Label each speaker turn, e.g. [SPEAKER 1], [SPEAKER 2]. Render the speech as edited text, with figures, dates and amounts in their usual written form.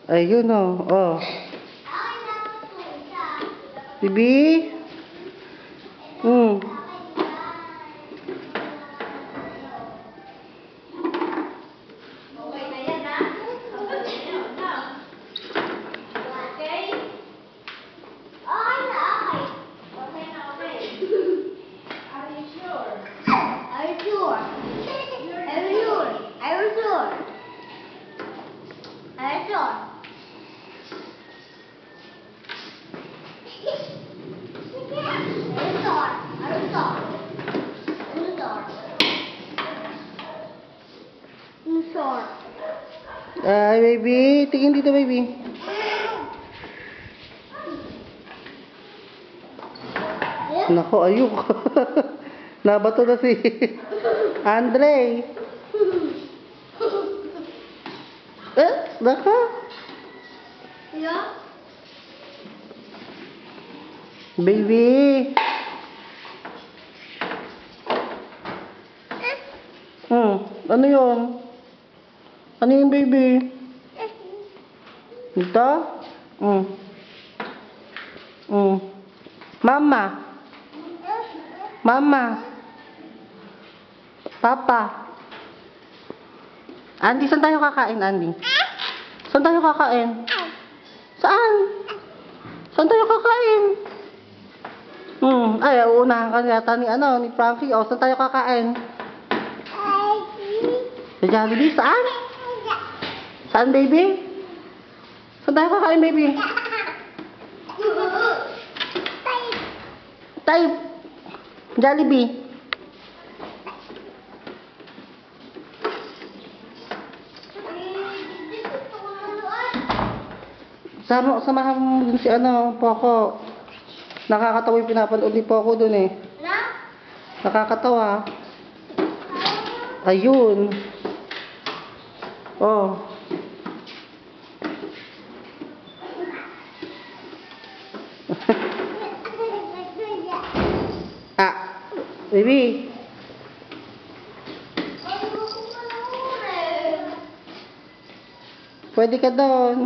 [SPEAKER 1] Ayun o. Oh. Bibi? Ay, baby. Tingin dito, baby. Nako, ayok. Nabato na si Andre. Nako. Baby. Ano yun? Ano yun, baby? Ito? Mama. Mama. Papa. Andy, saan tayo kakain, Andy? Saan tayo kakain? Saan? Saan tayo kakain? Ay, uunahan ka yata ni Frankie. O, saan tayo kakain? Sa Jollibee? Saan? Saan, baby? Saan tayo kakain, baby? Type. Jollibee. Samahan mo dun si Poco. Nakakatawa yung pinapanood ni Poco dun eh. Nakakatawa. Ayun. Oh. Baby. Pwede ka doon.